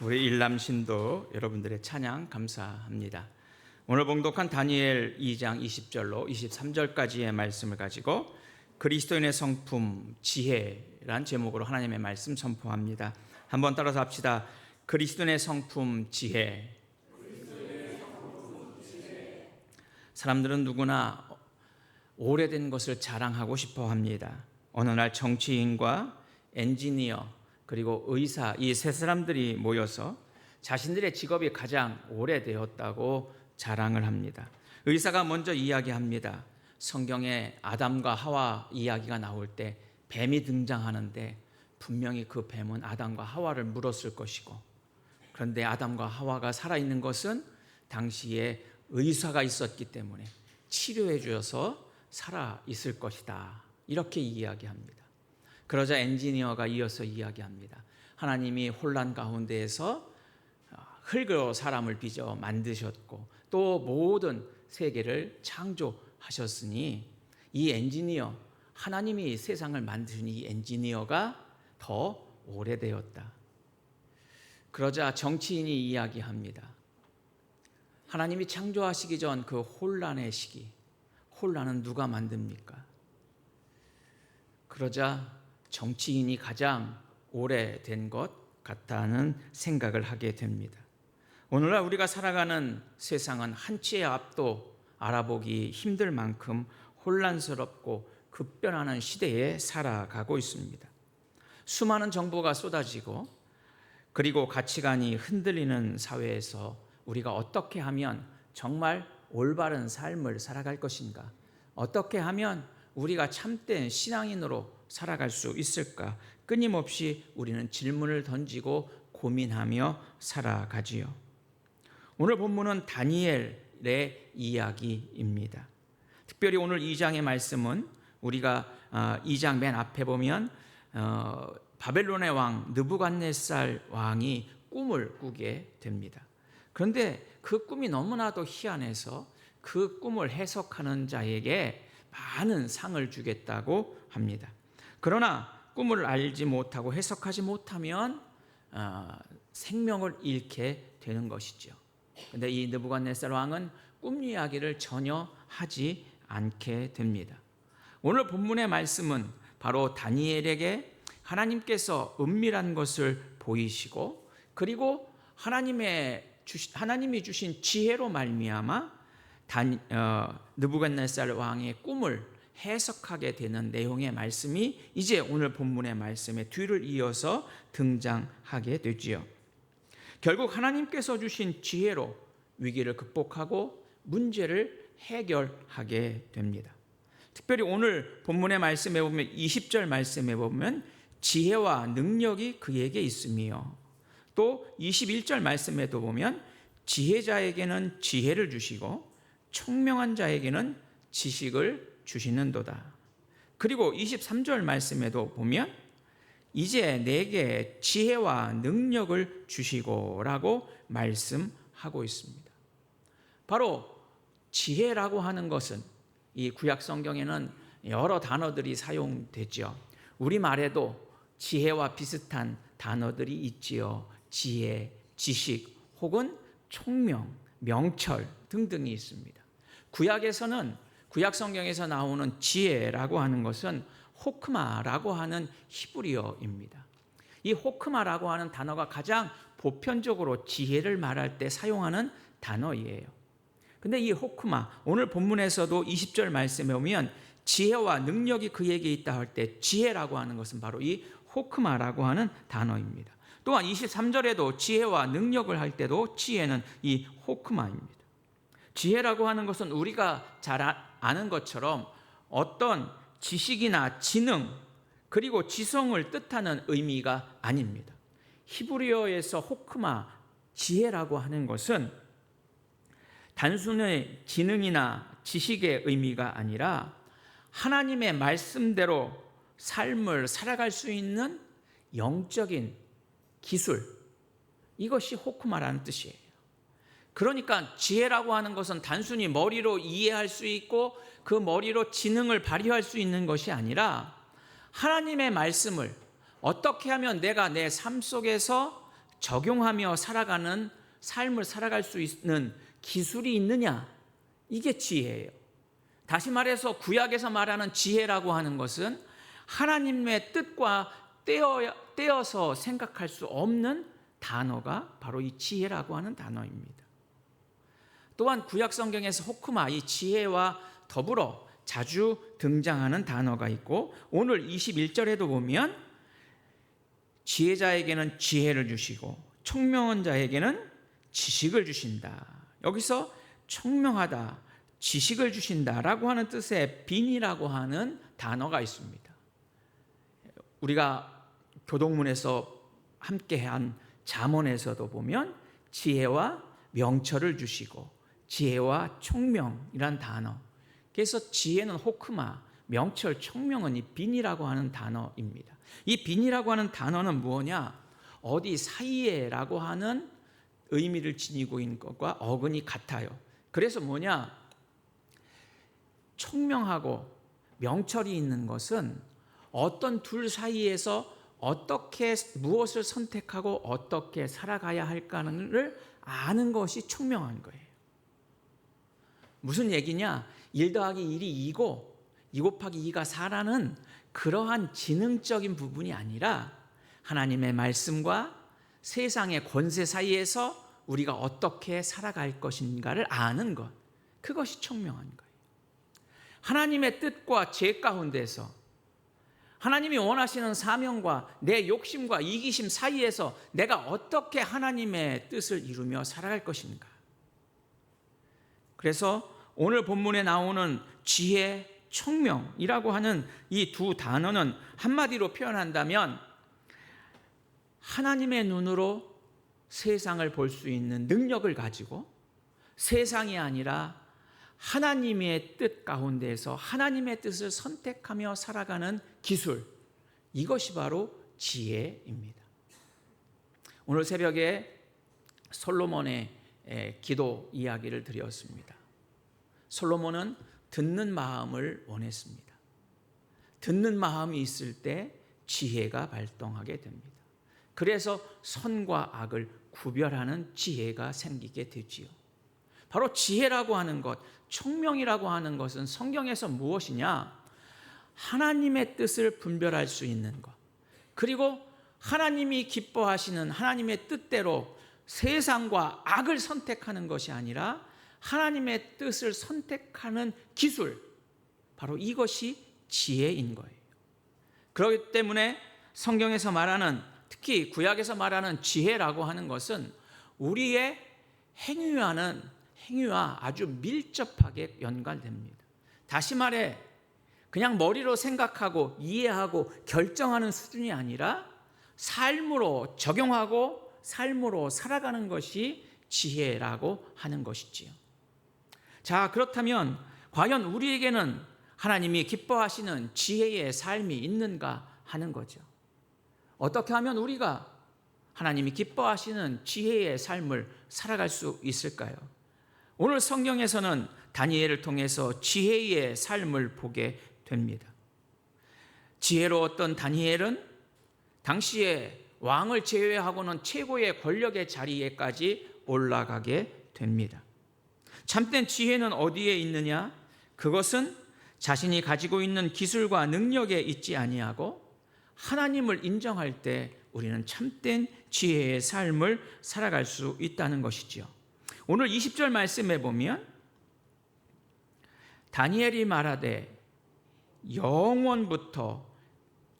우리 일남신도 여러분들의 찬양 감사합니다. 오늘 봉독한 다니엘 2장 20절로 23절까지의 말씀을 가지고 그리스도인의 성품 지혜란 제목으로 하나님의 말씀 선포합니다. 한번 따라서 합시다. 그리스도인의 성품 지혜. 사람들은 누구나 오래된 것을 자랑하고 싶어 합니다. 어느 날 정치인과 엔지니어 그리고 의사 이 세 사람들이 모여서 자신들의 직업이 가장 오래되었다고 자랑을 합니다. 의사가 먼저 이야기합니다. 성경에 아담과 하와 이야기가 나올 때 뱀이 등장하는데 분명히 그 뱀은 아담과 하와를 물었을 것이고, 그런데 아담과 하와가 살아있는 것은 당시에 의사가 있었기 때문에 치료해 주어서 살아있을 것이다, 이렇게 이야기합니다. 그러자 엔지니어가 이어서 이야기합니다. 하나님이 혼란 가운데에서 흙으로 사람을 빚어 만드셨고 또 모든 세계를 창조하셨으니 이 엔지니어, 하나님이 세상을 만드신 이 엔지니어가 더 오래되었다. 그러자 정치인이 이야기합니다. 하나님이 창조하시기 전 그 혼란의 시기, 혼란은 누가 만듭니까? 그러자 정치인이 가장 오래된 것 같다는 생각을 하게 됩니다. 오늘날 우리가 살아가는 세상은 한치의 앞도 알아보기 힘들 만큼 혼란스럽고 급변하는 시대에 살아가고 있습니다. 수많은 정보가 쏟아지고 그리고 가치관이 흔들리는 사회에서 우리가 어떻게 하면 정말 올바른 삶을 살아갈 것인가? 어떻게 하면 우리가 참된 신앙인으로 살아갈 수 있을까? 끊임없이 우리는 질문을 던지고 고민하며 살아가지요. 오늘 본문은 다니엘의 이야기입니다. 특별히 오늘 2장의 말씀은 우리가 2장 맨 앞에 보면 바벨론의 왕 느부갓네살 왕이 꿈을 꾸게 됩니다. 그런데 그 꿈이 너무나도 희한해서 그 꿈을 해석하는 자에게 많은 상을 주겠다고 합니다. 그러나 꿈을 알지 못하고 해석하지 못하면 생명을 잃게 되는 것이죠. 그런데 이 느부갓네살 왕은 꿈 이야기를 전혀 하지 않게 됩니다. 오늘 본문의 말씀은 바로 다니엘에게 하나님께서 은밀한 것을 보이시고 그리고 하나님이 주신 지혜로 말미암아 느부갓네살 왕의 꿈을 해석하게 되는 내용의 말씀이 이제 오늘 본문의 말씀의 뒤를 이어서 등장하게 되지요. 결국 하나님께서 주신 지혜로 위기를 극복하고 문제를 해결하게 됩니다. 특별히 오늘 본문의 말씀에 보면 20절 말씀에 보면 지혜와 능력이 그에게 있으며 또 21절 말씀에도 보면 지혜자에게는 지혜를 주시고 총명한 자에게는 지식을 주시는도다. 그리고 23절 말씀에도 보면 이제 내게 지혜와 능력을 주시고 라고 말씀하고 있습니다. 바로 지혜라고 하는 것은 이 구약 성경에는 여러 단어들이 사용되죠. 우리말에도 지혜와 비슷한 단어들이 있지요. 지혜, 지식 혹은 총명, 명철 등등이 있습니다. 구약 성경에서 나오는 지혜라고 하는 것은 호크마라고 하는 히브리어입니다. 이 호크마라고 하는 단어가 가장 보편적으로 지혜를 말할 때 사용하는 단어이에요. 근데 이 호크마, 오늘 본문에서도 20절 말씀에 보면 지혜와 능력이 그에게 있다 할 때 지혜라고 하는 것은 바로 이 호크마라고 하는 단어입니다. 또한 23절에도 지혜와 능력을 할 때도 지혜는 이 호크마입니다. 지혜라고 하는 것은 우리가 잘 아는 것처럼 어떤 지식이나 지능 그리고 지성을 뜻하는 의미가 아닙니다. 히브리어에서 호크마, 지혜라고 하는 것은 단순히 지능이나 지식의 의미가 아니라 하나님의 말씀대로 삶을 살아갈 수 있는 영적인 기술, 이것이 호크마라는 뜻이에요. 그러니까 지혜라고 하는 것은 단순히 머리로 이해할 수 있고 그 머리로 지능을 발휘할 수 있는 것이 아니라 하나님의 말씀을 어떻게 하면 내가 내 삶 속에서 적용하며 살아가는 삶을 살아갈 수 있는 기술이 있느냐? 이게 지혜예요. 다시 말해서 구약에서 말하는 지혜라고 하는 것은 하나님의 뜻과 떼어서 생각할 수 없는 단어가 바로 이 지혜라고 하는 단어입니다. 또한 구약 성경에서 호크마, 이 지혜와 더불어 자주 등장하는 단어가 있고, 오늘 21절에도 보면 지혜자에게는 지혜를 주시고 총명한 자에게는 지식을 주신다. 여기서 총명하다, 지식을 주신다라고 하는 뜻의 빈이라고 하는 단어가 있습니다. 우리가 교동문에서 함께한 잠언에서도 보면 지혜와 명철을 주시고 지혜와 총명이란 단어, 그래서 지혜는 호크마, 명철, 총명은 이 빈이라고 하는 단어입니다. 이 빈이라고 하는 단어는 뭐냐? 어디 사이에라고 하는 의미를 지니고 있는 것과 어근이 같아요. 그래서 뭐냐? 총명하고 명철이 있는 것은 어떤 둘 사이에서 어떻게 무엇을 선택하고 어떻게 살아가야 할까를 아는 것이 총명한 거예요. 무슨 얘기냐? 1 더하기 1이 2고 2 곱하기 2가 4라는 그러한 지능적인 부분이 아니라 하나님의 말씀과 세상의 권세 사이에서 우리가 어떻게 살아갈 것인가를 아는 것, 그것이 총명한 거예요. 하나님의 뜻과 제 가운데서 하나님이 원하시는 사명과 내 욕심과 이기심 사이에서 내가 어떻게 하나님의 뜻을 이루며 살아갈 것인가. 그래서 오늘 본문에 나오는 지혜, 총명이라고 하는 이 두 단어는 한마디로 표현한다면 하나님의 눈으로 세상을 볼 수 있는 능력을 가지고 세상이 아니라 하나님의 뜻 가운데에서 하나님의 뜻을 선택하며 살아가는 기술, 이것이 바로 지혜입니다. 오늘 새벽에 솔로몬의 기도 이야기를 드렸습니다. 솔로몬은 듣는 마음을 원했습니다. 듣는 마음이 있을 때 지혜가 발동하게 됩니다. 그래서 선과 악을 구별하는 지혜가 생기게 되지요. 바로 지혜라고 하는 것, 총명이라고 하는 것은 성경에서 무엇이냐? 하나님의 뜻을 분별할 수 있는 것, 그리고 하나님이 기뻐하시는 하나님의 뜻대로 세상과 악을 선택하는 것이 아니라 하나님의 뜻을 선택하는 기술, 바로 이것이 지혜인 거예요. 그렇기 때문에 성경에서 말하는, 특히 구약에서 말하는 지혜라고 하는 것은 우리의 행위와 아주 밀접하게 연관됩니다. 다시 말해 그냥 머리로 생각하고 이해하고 결정하는 수준이 아니라 삶으로 적용하고 삶으로 살아가는 것이 지혜라고 하는 것이지요. 자, 그렇다면 과연 우리에게는 하나님이 기뻐하시는 지혜의 삶이 있는가 하는 거죠. 어떻게 하면 우리가 하나님이 기뻐하시는 지혜의 삶을 살아갈 수 있을까요? 오늘 성경에서는 다니엘을 통해서 지혜의 삶을 보게 됩니다. 지혜로웠던 다니엘은 당시에 왕을 제외하고는 최고의 권력의 자리에까지 올라가게 됩니다. 참된 지혜는 어디에 있느냐? 그것은 자신이 가지고 있는 기술과 능력에 있지 아니하고 하나님을 인정할 때 우리는 참된 지혜의 삶을 살아갈 수 있다는 것이지요. 오늘 20절 말씀에 보면 다니엘이 말하되 영원부터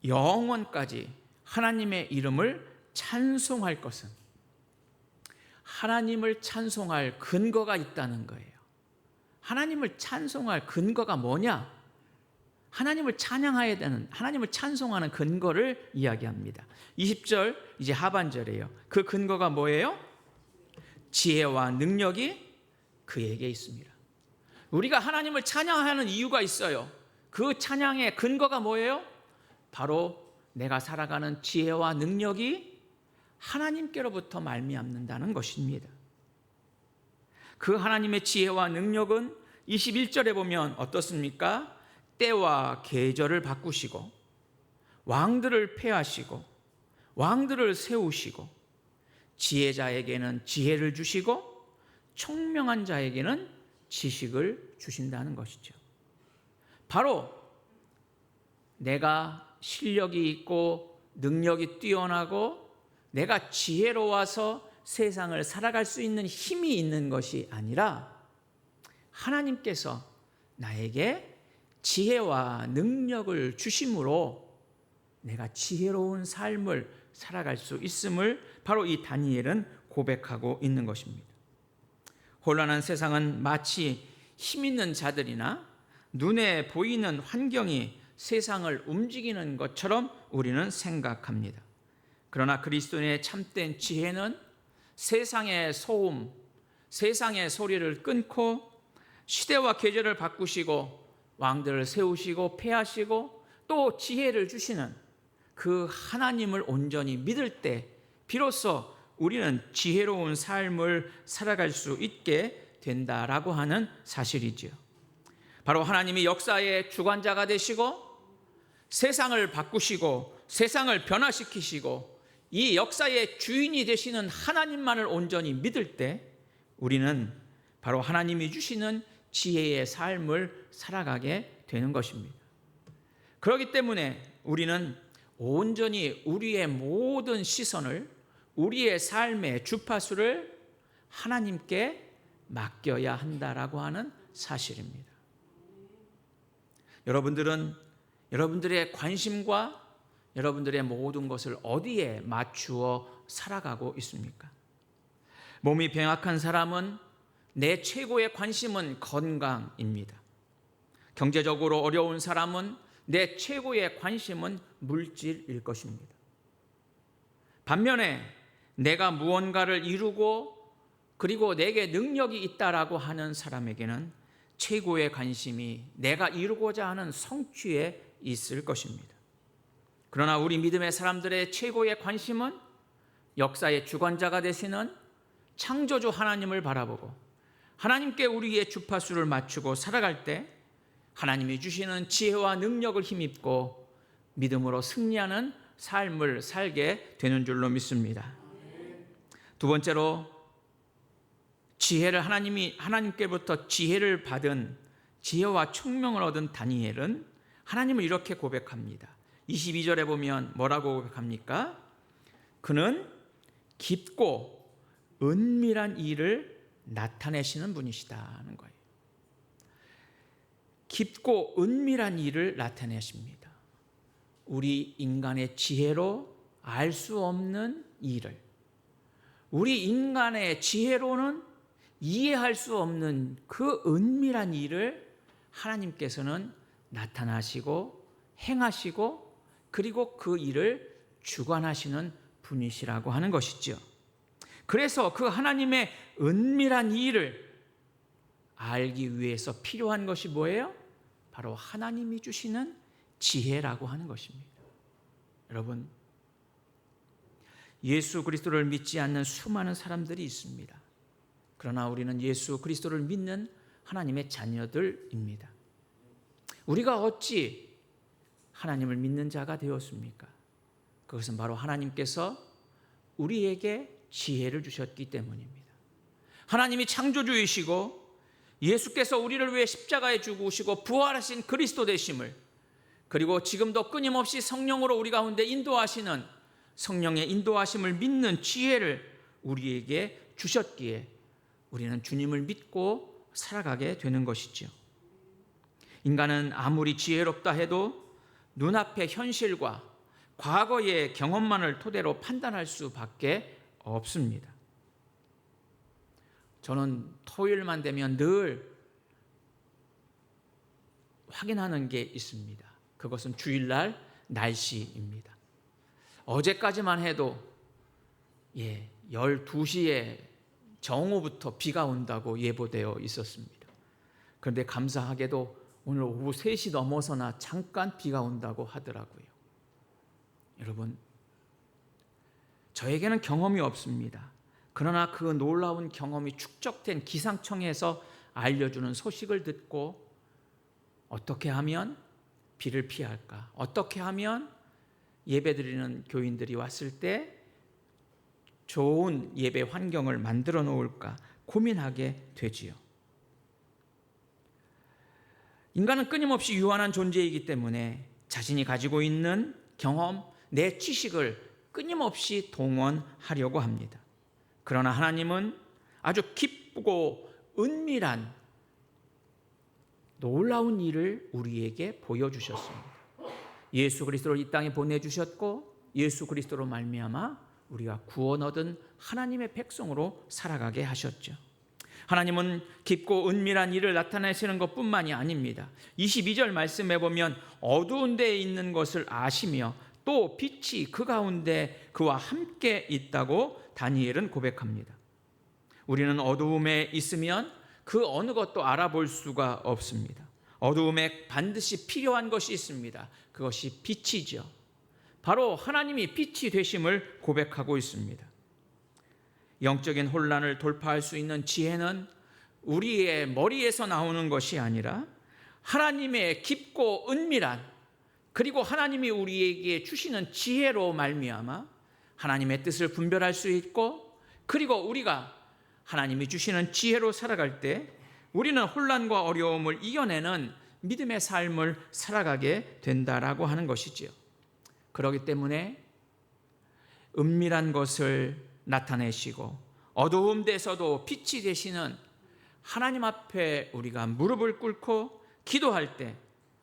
영원까지 하나님의 이름을 찬송할 것은, 하나님을 찬송할 근거가 있다는 거예요. 하나님을 찬송할 근거가 뭐냐? 하나님을 찬양해야 되는, 하나님을 찬송하는 근거를 이야기합니다. 20절 이제 하반절이에요. 그 근거가 뭐예요? 지혜와 능력이 그에게 있습니다. 우리가 하나님을 찬양하는 이유가 있어요. 그 찬양의 근거가 뭐예요? 바로 내가 살아가는 지혜와 능력이 하나님께로부터 말미암는다는 것입니다. 그 하나님의 지혜와 능력은 21절에 보면 어떻습니까? 때와 계절을 바꾸시고 왕들을 폐하시고 왕들을 세우시고 지혜자에게는 지혜를 주시고 총명한 자에게는 지식을 주신다는 것이죠. 바로 내가 실력이 있고 능력이 뛰어나고 내가 지혜로워서 세상을 살아갈 수 있는 힘이 있는 것이 아니라 하나님께서 나에게 지혜와 능력을 주심으로 내가 지혜로운 삶을 살아갈 수 있음을 바로 이 다니엘은 고백하고 있는 것입니다. 혼란한 세상은 마치 힘 있는 자들이나 눈에 보이는 환경이 세상을 움직이는 것처럼 우리는 생각합니다. 그러나 그리스도인의 참된 지혜는 세상의 소음, 세상의 소리를 끊고 시대와 계절을 바꾸시고 왕들을 세우시고 폐하시고 또 지혜를 주시는 그 하나님을 온전히 믿을 때 비로소 우리는 지혜로운 삶을 살아갈 수 있게 된다라고 하는 사실이지요. 바로 하나님이 역사의 주관자가 되시고 세상을 바꾸시고 세상을 변화시키시고 이 역사의 주인이 되시는 하나님만을 온전히 믿을 때 우리는 바로 하나님이 주시는 지혜의 삶을 살아가게 되는 것입니다. 그렇기 때문에 우리는 온전히 우리의 모든 시선을 우리의 삶의 주파수를 하나님께 맡겨야 한다라고 하는 사실입니다. 여러분들은 여러분들의 관심과 여러분들의 모든 것을 어디에 맞추어 살아가고 있습니까? 몸이 병약한 사람은 내 최고의 관심은 건강입니다. 경제적으로 어려운 사람은 내 최고의 관심은 물질일 것입니다. 반면에 내가 무언가를 이루고 그리고 내게 능력이 있다라고 하는 사람에게는 최고의 관심이 내가 이루고자 하는 성취에 있을 것입니다. 그러나 우리 믿음의 사람들의 최고의 관심은 역사의 주관자가 되시는 창조주 하나님을 바라보고 하나님께 우리의 주파수를 맞추고 살아갈 때 하나님이 주시는 지혜와 능력을 힘입고 믿음으로 승리하는 삶을 살게 되는 줄로 믿습니다. 두 번째로 지혜를 하나님께부터 지혜를 받은 지혜와 총명을 얻은 다니엘은 하나님을 이렇게 고백합니다. 22절에 보면 뭐라고 고백합니까? 그는 깊고 은밀한 일을 나타내시는 분이시다는 거예요. 깊고 은밀한 일을 나타내십니다. 우리 인간의 지혜로 알 수 없는 일을, 우리 인간의 지혜로는 이해할 수 없는 그 은밀한 일을 하나님께서는 나타나시고 행하시고 그리고 그 일을 주관하시는 분이시라고 하는 것이죠. 그래서 그 하나님의 은밀한 일을 알기 위해서 필요한 것이 뭐예요? 바로 하나님이 주시는 지혜라고 하는 것입니다. 여러분, 예수 그리스도를 믿지 않는 수많은 사람들이 있습니다. 그러나 우리는 예수 그리스도를 믿는 하나님의 자녀들입니다. 우리가 어찌 하나님을 믿는 자가 되었습니까? 그것은 바로 하나님께서 우리에게 지혜를 주셨기 때문입니다. 하나님이 창조주이시고 예수께서 우리를 위해 십자가에 죽으시고 부활하신 그리스도 되심을, 그리고 지금도 끊임없이 성령으로 우리 가운데 인도하시는 성령의 인도하심을 믿는 지혜를 우리에게 주셨기에 우리는 주님을 믿고 살아가게 되는 것이죠. 인간은 아무리 지혜롭다 해도 눈앞의 현실과 과거의 경험만을 토대로 판단할 수밖에 없습니다. 저는 토요일만 되면 늘 확인하는 게 있습니다. 그것은 주일날 날씨입니다. 어제까지만 해도 12시에 정오부터 비가 온다고 예보되어 있었습니다. 그런데 감사하게도 오늘 오후 3시 넘어서나 잠깐 비가 온다고 하더라고요. 여러분, 저에게는 경험이 없습니다. 그러나 그 놀라운 경험이 축적된 기상청에서 알려주는 소식을 듣고 어떻게 하면 비를 피할까? 어떻게 하면 예배드리는 교인들이 왔을 때 좋은 예배 환경을 만들어 놓을까 고민하게 되지요. 인간은 끊임없이 유한한 존재이기 때문에 자신이 가지고 있는 경험, 내 지식을 끊임없이 동원하려고 합니다. 그러나 하나님은 아주 깊고 은밀한 놀라운 일을 우리에게 보여주셨습니다. 예수 그리스도를 이 땅에 보내주셨고 예수 그리스도로 말미암아 우리가 구원 얻은 하나님의 백성으로 살아가게 하셨죠. 하나님은 깊고 은밀한 일을 나타내시는 것뿐만이 아닙니다. 22절 말씀에 보면 어두운 데에 있는 것을 아시며 또 빛이 그 가운데 그와 함께 있다고 다니엘은 고백합니다. 우리는 어두움에 있으면 그 어느 것도 알아볼 수가 없습니다. 어두움에 반드시 필요한 것이 있습니다. 그것이 빛이죠. 바로 하나님이 빛이 되심을 고백하고 있습니다. 영적인 혼란을 돌파할 수 있는 지혜는 우리의 머리에서 나오는 것이 아니라 하나님의 깊고 은밀한, 그리고 하나님이 우리에게 주시는 지혜로 말미암아 하나님의 뜻을 분별할 수 있고, 그리고 우리가 하나님이 주시는 지혜로 살아갈 때 우리는 혼란과 어려움을 이겨내는 믿음의 삶을 살아가게 된다라고 하는 것이지요. 그렇기 때문에 은밀한 것을 나타내시고 어두운 데서도 빛이 되시는 하나님 앞에 우리가 무릎을 꿇고 기도할 때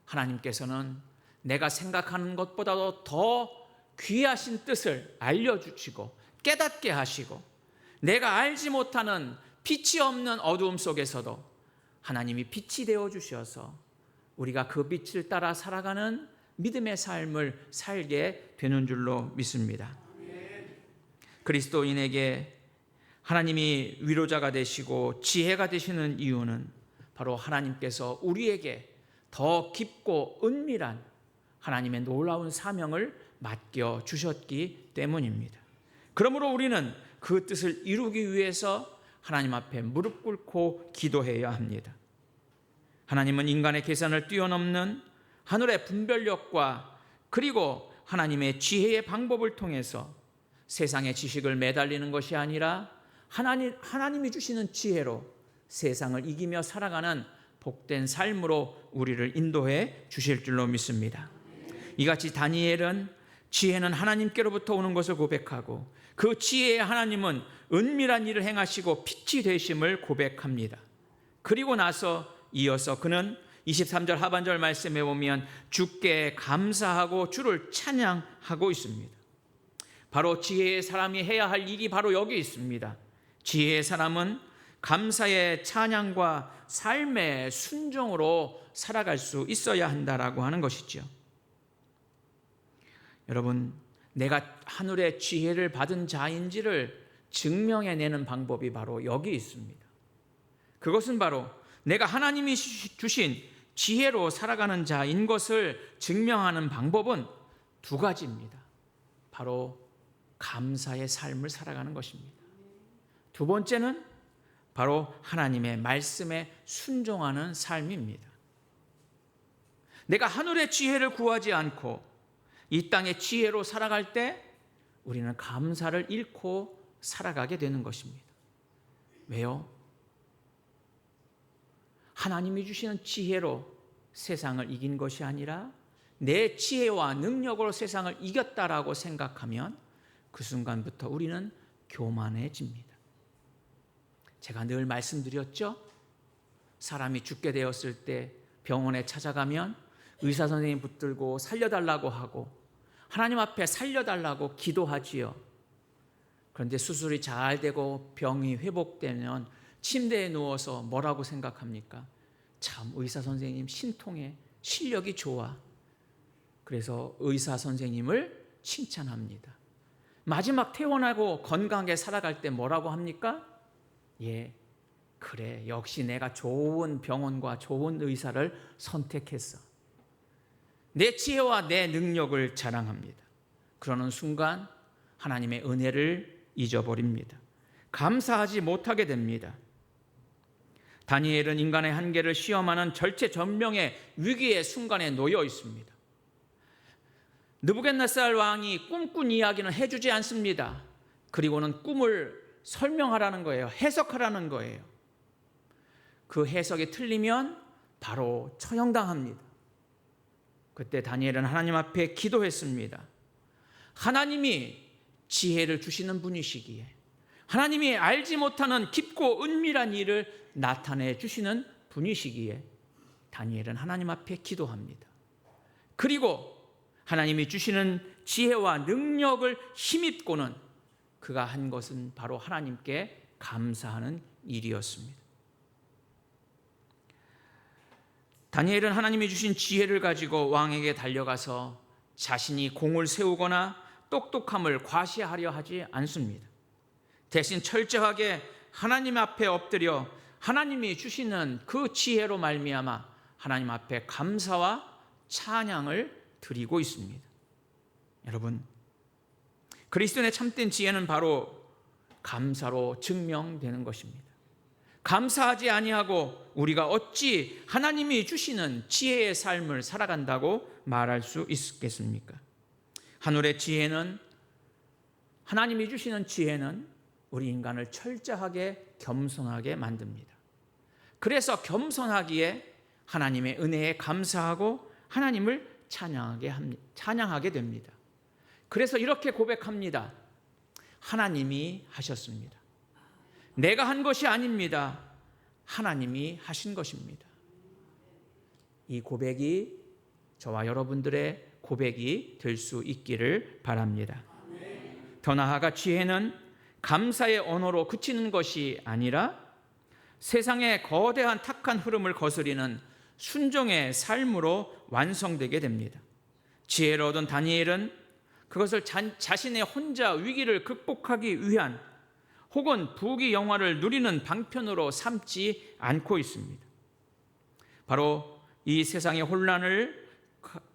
하나님께서는 내가 생각하는 것보다도 더 귀하신 뜻을 알려주시고 깨닫게 하시고, 내가 알지 못하는 빛이 없는 어두움 속에서도 하나님이 빛이 되어 주셔서 우리가 그 빛을 따라 살아가는 믿음의 삶을 살게 되는 줄로 믿습니다. 그리스도인에게 하나님이 위로자가 되시고 지혜가 되시는 이유는 바로 하나님께서 우리에게 더 깊고 은밀한 하나님의 놀라운 사명을 맡겨 주셨기 때문입니다. 그러므로 우리는 그 뜻을 이루기 위해서 하나님 앞에 무릎 꿇고 기도해야 합니다. 하나님은 인간의 계산을 뛰어넘는 하늘의 분별력과 그리고 하나님의 지혜의 방법을 통해서 세상의 지식을 매달리는 것이 아니라 하나님이 주시는 지혜로 세상을 이기며 살아가는 복된 삶으로 우리를 인도해 주실 줄로 믿습니다. 이같이 다니엘은 지혜는 하나님께로부터 오는 것을 고백하고 그 지혜의 하나님은 은밀한 일을 행하시고 빛이 되심을 고백합니다. 그리고 나서 이어서 그는 23절 하반절 말씀에 보면 주께 감사하고 주를 찬양하고 있습니다. 바로 지혜의 사람이 해야 할 일이 바로 여기 있습니다. 지혜의 사람은 감사의 찬양과 삶의 순종으로 살아갈 수 있어야 한다라고 하는 것이죠. 여러분, 내가 하늘의 지혜를 받은 자인지를 증명해내는 방법이 바로 여기 있습니다. 그것은 바로 내가 하나님이 주신 지혜로 살아가는 자인 것을 증명하는 방법은 두 가지입니다. 바로 감사의 삶을 살아가는 것입니다. 두 번째는 바로 하나님의 말씀에 순종하는 삶입니다. 내가 하늘의 지혜를 구하지 않고 이 땅의 지혜로 살아갈 때 우리는 감사를 잃고 살아가게 되는 것입니다. 왜요? 하나님이 주시는 지혜로 세상을 이긴 것이 아니라 내 지혜와 능력으로 세상을 이겼다라고 생각하면 그 순간부터 우리는 교만해집니다. 제가 늘 말씀드렸죠? 사람이 죽게 되었을 때 병원에 찾아가면 의사 선생님 붙들고 살려달라고 하고 하나님 앞에 살려달라고 기도하지요. 그런데 수술이 잘 되고 병이 회복되면 침대에 누워서 뭐라고 생각합니까? 참 의사 선생님 신통해, 실력이 좋아. 그래서 의사 선생님을 칭찬합니다. 마지막 퇴원하고 건강하게 살아갈 때 뭐라고 합니까? 예, 그래, 역시 내가 좋은 병원과 좋은 의사를 선택했어. 내 지혜와 내 능력을 자랑합니다. 그러는 순간 하나님의 은혜를 잊어버립니다. 감사하지 못하게 됩니다. 다니엘은 인간의 한계를 시험하는 절체절명의 위기의 순간에 놓여 있습니다. 느부갓네살 왕이 꿈꾼 이야기는 해주지 않습니다. 그리고는 꿈을 설명하라는 거예요. 해석하라는 거예요. 그 해석이 틀리면 바로 처형당합니다. 그때 다니엘은 하나님 앞에 기도했습니다. 하나님이 지혜를 주시는 분이시기에, 하나님이 알지 못하는 깊고 은밀한 일을 나타내 주시는 분이시기에 다니엘은 하나님 앞에 기도합니다. 그리고 하나님이 주시는 지혜와 능력을 힘입고는 그가 한 것은 바로 하나님께 감사하는 일이었습니다. 다니엘은 하나님이 주신 지혜를 가지고 왕에게 달려가서 자신이 공을 세우거나 똑똑함을 과시하려 하지 않습니다. 대신 철저하게 하나님 앞에 엎드려 하나님이 주시는 그 지혜로 말미암아 하나님 앞에 감사와 찬양을 드리고 있습니다. 여러분, 그리스도인의 참된 지혜는 바로 감사로 증명되는 것입니다. 감사하지 아니하고 우리가 어찌 하나님이 주시는 지혜의 삶을 살아간다고 말할 수 있겠습니까? 하늘의 지혜는, 하나님이 주시는 지혜는 우리 인간을 철저하게 겸손하게 만듭니다. 그래서 겸손하기에 하나님의 은혜에 감사하고 하나님을 찬양하게 됩니다. 그래서 이렇게 고백합니다. 하나님이 하셨습니다. 내가 한 것이 아닙니다. 하나님이 하신 것입니다. 이 고백이 저와 여러분들의 고백이 될 수 있기를 바랍니다. 더 나아가 지혜는 감사의 언어로 그치는 것이 아니라 세상의 거대한 탁한 흐름을 거스리는 순종의 삶으로 완성되게 됩니다. 지혜를 얻은 다니엘은 그것을 자신의 혼자 위기를 극복하기 위한 혹은 부귀 영화를 누리는 방편으로 삼지 않고 있습니다. 바로 이 세상의 혼란을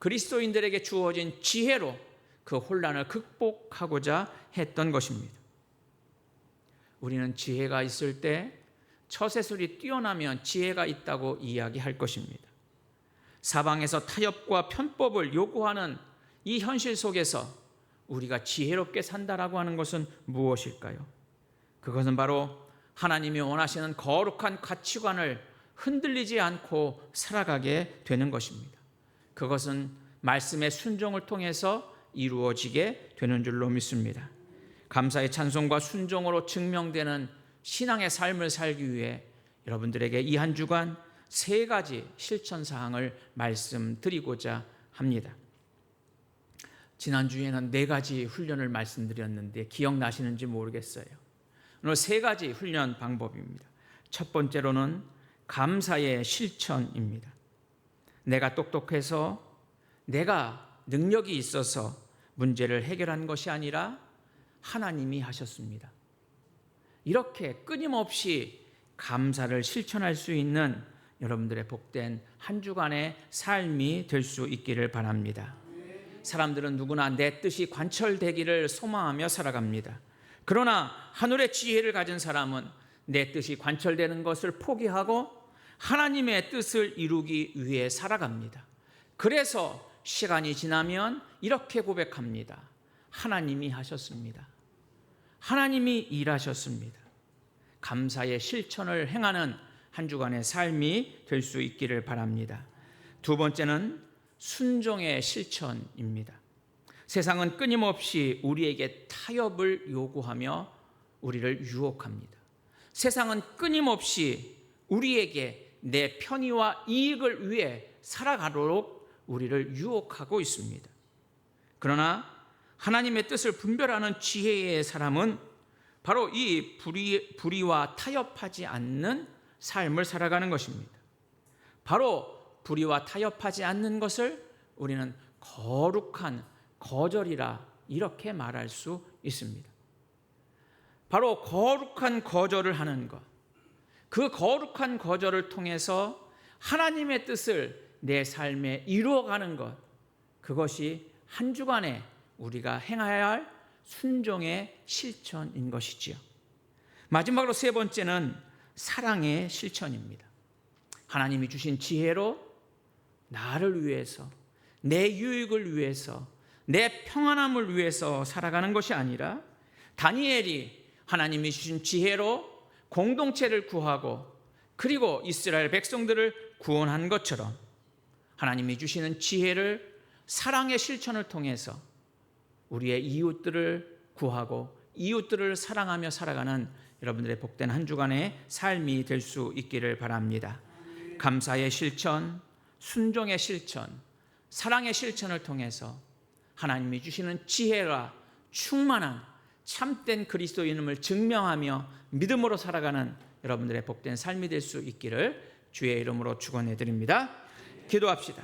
그리스도인들에게 주어진 지혜로 그 혼란을 극복하고자 했던 것입니다. 우리는 지혜가 있을 때 처세술이 뛰어나면 지혜가 있다고 이야기할 것입니다. 사방에서 타협과 편법을 요구하는 이 현실 속에서 우리가 지혜롭게 산다라고 하는 것은 무엇일까요? 그것은 바로 하나님이 원하시는 거룩한 가치관을 흔들리지 않고 살아가게 되는 것입니다. 그것은 말씀의 순종을 통해서 이루어지게 되는 줄로 믿습니다. 감사의 찬송과 순종으로 증명되는 신앙의 삶을 살기 위해 여러분들에게 이 한 주간 3가지 실천 사항을 말씀드리고자 합니다. 지난주에는 4가지 훈련을 말씀드렸는데 기억나시는지 모르겠어요. 오늘 3가지 훈련 방법입니다. 첫 번째로는 감사의 실천입니다. 내가 똑똑해서, 내가 능력이 있어서 문제를 해결한 것이 아니라 하나님이 하셨습니다. 이렇게 끊임없이 감사를 실천할 수 있는 여러분들의 복된 한 주간의 삶이 될 수 있기를 바랍니다. 사람들은 누구나 내 뜻이 관철되기를 소망하며 살아갑니다. 그러나 하늘의 지혜를 가진 사람은 내 뜻이 관철되는 것을 포기하고 하나님의 뜻을 이루기 위해 살아갑니다. 그래서 시간이 지나면 이렇게 고백합니다. 하나님이 하셨습니다. 하나님이 일하셨습니다. 감사의 실천을 행하는 한 주간의 삶이 될 수 있기를 바랍니다. 두 번째는 순종의 실천입니다. 세상은 끊임없이 우리에게 타협을 요구하며 우리를 유혹합니다. 세상은 끊임없이 우리에게 내 편의와 이익을 위해 살아가도록 우리를 유혹하고 있습니다. 그러나 하나님의 뜻을 분별하는 지혜의 사람은 바로 이 불의와 타협하지 않는 삶을 살아가는 것입니다. 바로 불의와 타협하지 않는 것을 우리는 거룩한 거절이라 이렇게 말할 수 있습니다. 바로 거룩한 거절을 하는 것, 그 거룩한 거절을 통해서 하나님의 뜻을 내 삶에 이루어가는 것, 그것이 한 주간에 우리가 행해야 할 순종의 실천인 것이지요. 마지막으로 3번째는 사랑의 실천입니다. 하나님이 주신 지혜로 나를 위해서, 내 유익을 위해서, 내 평안함을 위해서 살아가는 것이 아니라 다니엘이 하나님이 주신 지혜로 공동체를 구하고 그리고 이스라엘 백성들을 구원한 것처럼 하나님이 주시는 지혜를 사랑의 실천을 통해서 우리의 이웃들을 구하고 이웃들을 사랑하며 살아가는 여러분들의 복된 한 주간의 삶이 될 수 있기를 바랍니다. 감사의 실천, 순종의 실천, 사랑의 실천을 통해서 하나님이 주시는 지혜가 충만한 참된 그리스도인임을 증명하며 믿음으로 살아가는 여러분들의 복된 삶이 될 수 있기를 주의 이름으로 축원해 드립니다. 기도합시다.